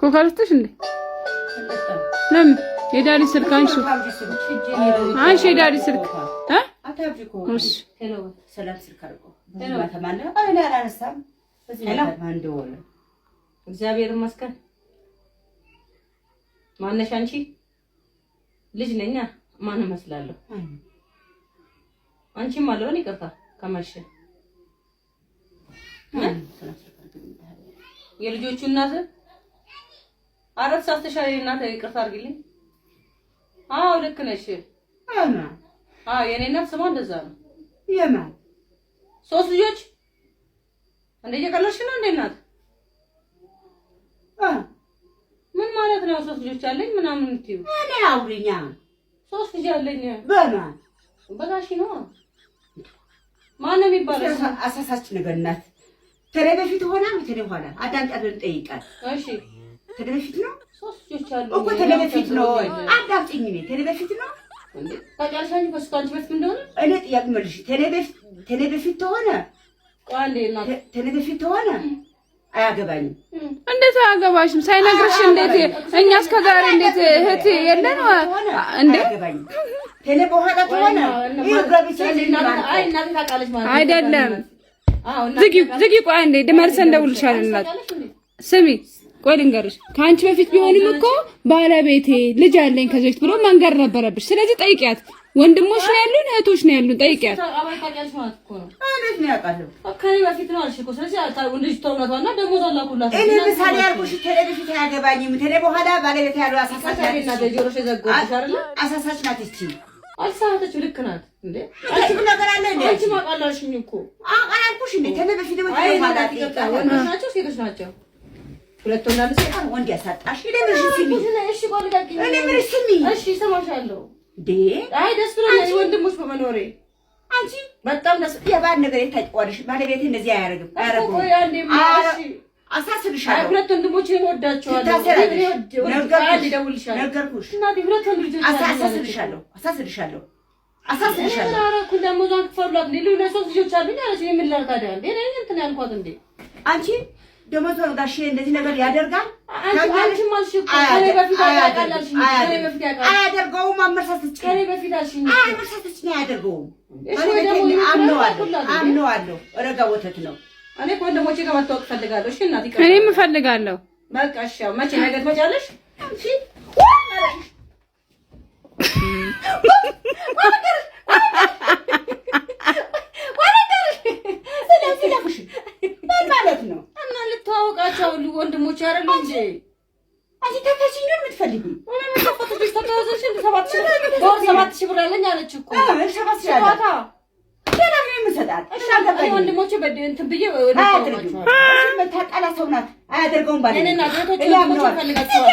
ኮካልተሽ እንዴ ለምን የዳሪ ስልክ አንሺ የዳሪ ስልክ አታብጂኮ እሺ ሄሎ ሰላም ስልክ አድርጎ ማተማለ አይና አላነሳም በዚህ ማን ደወለ እግዚአብሔር ይመስገን ማነሽ አንቺ ልጅ ነኛ ማን መስላለሁ አንቺ ማለውን ይቀርታ ከመሸ የልጆቹ እናት አራት ሰዓት ተሻለ እናት ይቅርታ አድርግልኝ አዎ ልክ ነሽ የኔ እናት ስሟ እንደዛ ነው የማን ሶስት ልጆች እንደ የቀለሽ ነው እንደ እናት ምን ማለት ነው ሶስት ልጆች አለኝ ምናምን እንትዩ እኔ አውሪኛ ሶስት ልጅ አለኝ በማን በጋሺ ነው ማን ነው የሚባለው አሳሳች ነገር እናት ተለበፊት ሆና ተለኋላ አዳንጣለን ጠይቃል እሺ ተለበፊት ነው ሶስት ልጆች አሉ እኮ ተለበፊት ነው አዳምጪኝ ነኝ ተለበፊት ነው እንዴ ታጫልሻኝ ከስካንች በፊት እንደሆነ እኔ ጥያቄ መልሽ ተለበፊት ሆነ ቋንዴ እናት ተለበፊት ሆነ አያገባኝም እንዴት አያገባሽም ሳይነግርሽ እንዴት እኛ እስከ ዛሬ እንዴት እህት የለን እንዴ ተለ በኋላ ተሆነ ይግባብሽ አይ እናት ታቃለሽ ማለት አይደለም ዝጊ ቆይ እንዴ ደመርሰን ደውልሻለና ስሚ ቆይ ልንገርሽ ካንቺ በፊት ቢሆንም እኮ ባለቤቴ ልጅ አለኝ ከዚህ ብሎ መንገር ነበረብሽ ስለዚህ ጠይቂያት ወንድሞች ነው ያሉን እህቶች ነው ያሉን ጠይቂያት አባይ ታውቂያለሽ ማለት እኮ ነው እንዴት ነው ያውቃለሁ ከኔ በፊት ነው አልሽ እኮ ስለዚህ ወንድሽ ተውናቷና ደሞዝ አላኩላት እኔ ምሳሌ ያልኩሽ ተለበፊት ያገባኝም ተለ በኋላ ባለቤቴ ያለው አሳሳች ናትና ደጆሮሽ ዘጎብሽ አይደል አሳሳች ናት እቺ አልሳተች ልክ ናት እንዴ አንቺ ምን ነገር አለ እንዴ አንቺ ማቃላሽኝ እኮ አቃላልኩሽ እንዴ ተለበፊት ነው ወንዶች ናቸው ሴቶች ናቸው ሁለት ወንድ አንድ ሴት ወንድ ያሳጣሽ ለምን ሲሚ እሺ ባልጋግኝ ለምን ሲሚ እሺ ሰማሻለሁ ዴ አይ ደስ ብሎኛል ወንድሞች በመኖሬ አንቺ በጣም ደስ የባል ነገር የታጭዋለሽ ባለቤቴ እንደዚህ አያረግም ቆይ አንዴ ማሺ አሳስብሻለሁ ሁለት ወንድሞች እወዳቸዋለሁ ነገርኩሽ እናቴ ሁለት ወንድሞች አሳስብሻለሁ አራኩ ደሞዛን ክፈሉላት እንዴ ሌላ ሶስት ልጆች አሉኝ አለች ምን ላድርግ ታዲያ እንዴ እኔ እንትን ያልኳት እንዴ አንቺ ደሞዛን ጋሽ እንደዚህ ነገር ያደርጋል አንቺ ማልሽ ከኔ በፊት ያቃላልሽ ከኔ በፊት ያቃል አያደርገውም አመርሳትች ከኔ በፊት አልሽኝ አመርሳትች ነው ያደርገውም እኔ አምነዋለሁ ረጋ ወተት ነው እኔ ወንድሞቼ ጋር መታወቅ ፈልጋለሁ እሺ እናት ይቀር እኔም ፈልጋለሁ በቃ እሺ መቼ ነገ ትመጫለሽ አንቺ ማለት ነው እና ልታወቃቸው ወንድሞቼ አይደል እንጂ አንቺ ተፈሽኝ ነው የምትፈልጊ እኔ ምን ተፈጥሽ ተተወዘሽ 7000 ብር አለኝ አለች እኮ 7000 ታታ ገና ምን መሰጣት እሺ አገባኝ ወንድሞቼ በእንት ብዬ ወንድሞቼ መታቀላ ሰው ናት አያደርገውም ባለ እኔና ገቶች ወንድሞቼ ፈልጋቸው